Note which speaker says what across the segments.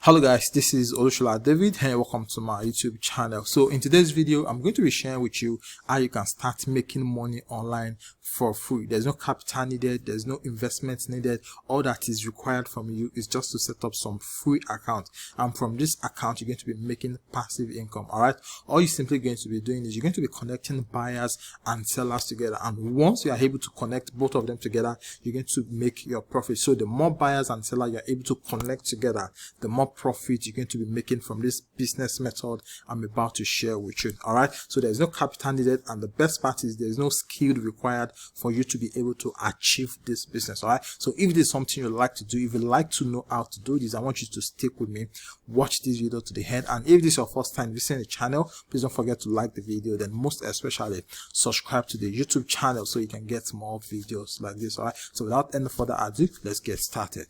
Speaker 1: Hello guys, this is Olushola David and welcome to my YouTube channel. So in today's video, I'm going to be sharing with you how you can start making money online for free. There's no capital needed, there's no investment needed. All that is required from you is just to set up some free account, and from this account you're going to be making passive income. All right, all you're simply going to be doing is you're going to be connecting buyers and sellers together, and once you are able to connect both of them together, you're going to make your profit. So the more buyers and sellers you're able to connect together, the more profit you're going to be making from this business method I'm about to share with you. All right, so there's no capital needed, and the best part is there's no skill required for you to be able to achieve this business. All right, so if this is something you like to do, if you like to know how to do this, I want you to stick with me, watch this video to the end. And if this is your first time visiting the channel, please don't forget to like the video, then most especially subscribe to the YouTube channel so you can get more videos like this. All right, so without any further ado, let's get started.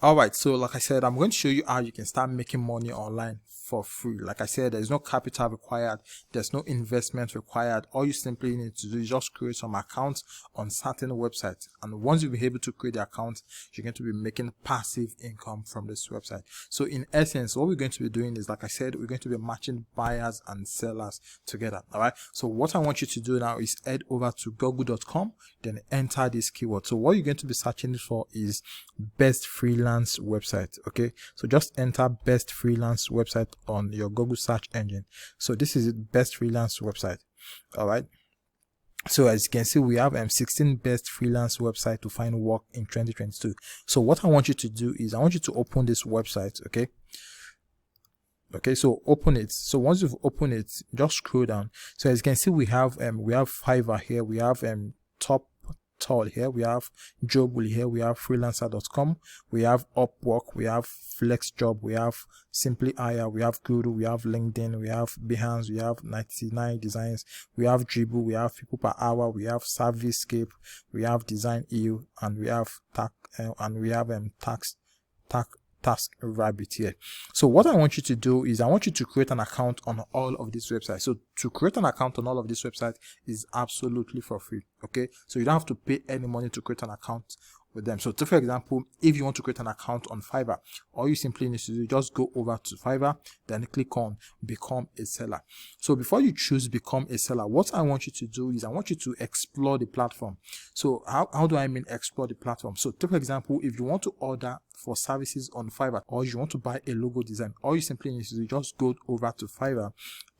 Speaker 1: Alright, so like I said, I'm going to show you how you can start making money online for free. Like I said, there's no capital required, there's no investment required. All you simply need to do is just create some accounts on certain websites, and once you'll be able to create the account, you're going to be making passive income from this website. So in essence, what we're going to be doing is, like I said, we're going to be matching buyers and sellers together. Alright, so what I want you to do now is head over to google.com, then enter this keyword. So what you're going to be searching for is best freelance website. Okay, so just enter best freelance website on your Google search engine. So this is it, best freelance website. All right, so as you can see, we have 16 best freelance website to find work in 2022. So what I want you to do is I want you to open this website. Okay, so open it. So once you've opened it, just scroll down. So as you can see, we have Fiverr here, we have Top Toll here, we have Jobly here, we have freelancer.com, we have Upwork, we have FlexJob, we have Simply Hire, we have Guru, we have LinkedIn, we have Behance, we have 99 Designs, we have Dribble, we have People Per Hour, we have ServiceScape, we have Design EU, and we have Task Rabbit here. So what I want you to do is I want you to create an account on all of these websites. So to create an account on all of these websites is absolutely for free. Okay, so you don't have to pay any money to create an account with them. So for example, if you want to create an account on Fiverr, all you simply need to do is just go over to Fiverr, then click on become a seller. So before you choose become a seller, what I want you to do is I want you to explore the platform. So how do I mean explore the platform? So for example, if you want to order for services on Fiverr, or you want to buy a logo design, all you simply need to do is just go over to Fiverr,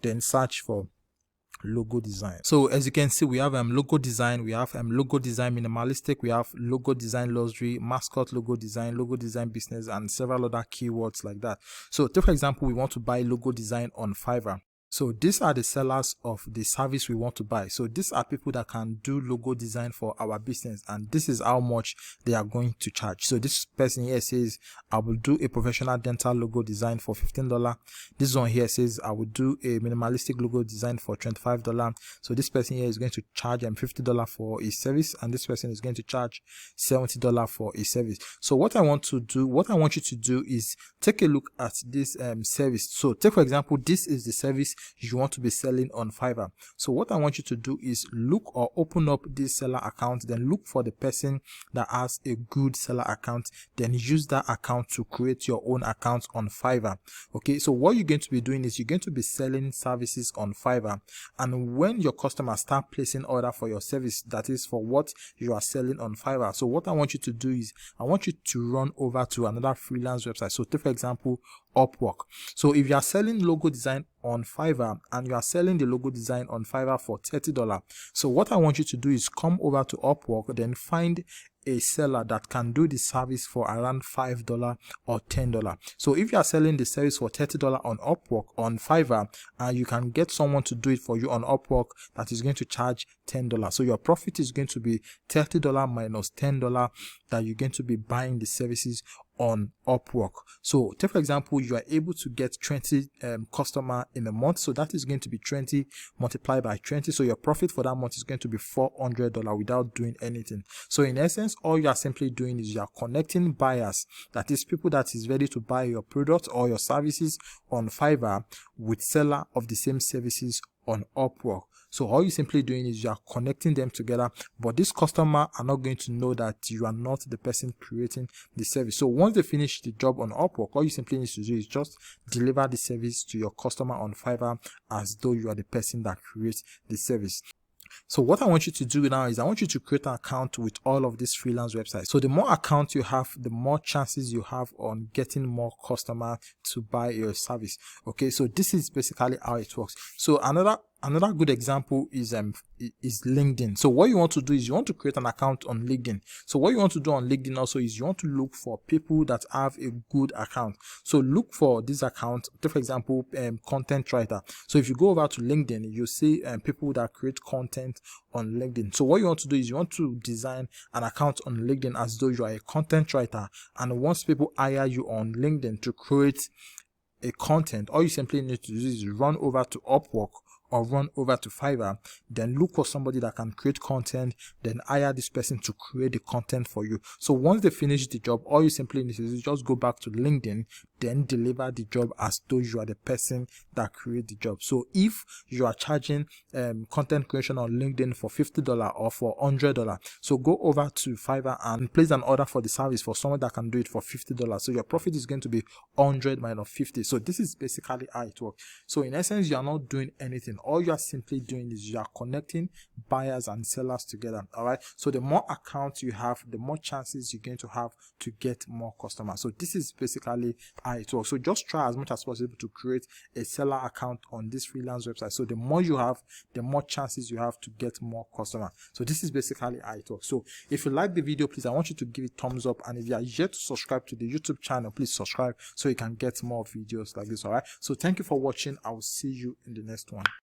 Speaker 1: then search for logo design. So as you can see, we have logo design, we have logo design minimalistic, we have logo design luxury, mascot logo design business, and several other keywords like that. So for example, we want to buy logo design on Fiverr. So these are the sellers of the service we want to buy. So these are people that can do logo design for our business, and this is how much they are going to charge. So this person here says, I will do a professional dental logo design for $15. This one here says, I will do a minimalistic logo design for $25. So this person here is going to charge $50 for a service, and this person is going to charge $70 for a service. So what I want you to do is take a look at this service. So take for example, this is the service you want to be selling on Fiverr. So what I want you to do is look or open up this seller account, then look for the person that has a good seller account, then use that account to create your own account on Fiverr. Okay, so what you're going to be doing is you're going to be selling services on Fiverr, and when your customers start placing order for your service, that is for what you are selling on Fiverr. So what I want you to do is I want you to run over to another freelance website. So take for example Upwork. So if you are selling logo design on Fiverr and you are selling the logo design on Fiverr for $30, so what I want you to do is come over to Upwork, then find a seller that can do the service for around $5 or $10. So if you are selling the service for $30 on Upwork on Fiverr, and you can get someone to do it for you on Upwork that is going to charge $10, so your profit is going to be $30 minus $10 that you're going to be buying the services on Upwork. So take for example, you are able to get 20 customer in a month, so that is going to be 20 multiplied by 20, so your profit for that month is going to be $400 without doing anything. So in essence, all you are simply doing is you are connecting buyers, that is people that is ready to buy your product or your services on Fiverr, with seller of the same services on Upwork. So all you're simply doing is you are connecting them together, but this customer are not going to know that you are not the person creating the service. So once they finish the job on Upwork, all you simply need to do is just deliver the service to your customer on Fiverr as though you are the person that creates the service. So what I want you to do now is I want you to create an account with all of these freelance websites. So the more accounts you have, the more chances you have on getting more customers to buy your service. Okay, so this is basically how it works. So another good example is LinkedIn. So what you want to do is you want to create an account on LinkedIn. So what you want to do on LinkedIn also is you want to look for people that have a good account. So look for this account, take for example, content writer. So if you go over to LinkedIn, you see people that create content on LinkedIn. So what you want to do is you want to design an account on LinkedIn as though you are a content writer, and once people hire you on LinkedIn to create a content, all you simply need to do is run over to Upwork or run over to Fiverr, then look for somebody that can create content, then hire this person to create the content for you. So once they finish the job, all you simply need to do is just go back to LinkedIn, then deliver the job as though you are the person that create the job. So if you are charging content creation on LinkedIn for $50 or for $100, so go over to Fiverr and place an order for the service for someone that can do it for $50. So your profit is going to be 100 minus 50. So this is basically how it works. So in essence, you are not doing anything. All you are simply doing is you are connecting buyers and sellers together. All right. So the more accounts you have, the more chances you're going to have to get more customers. So this is basically how it works. So just try as much as possible to create a seller account on this freelance website. So the more you have, the more chances you have to get more customers. So this is basically how it works. So if you like the video, please, I want you to give it thumbs up. And if you are yet to subscribe to the YouTube channel, please subscribe so you can get more videos like this. All right. So thank you for watching. I will see you in the next one.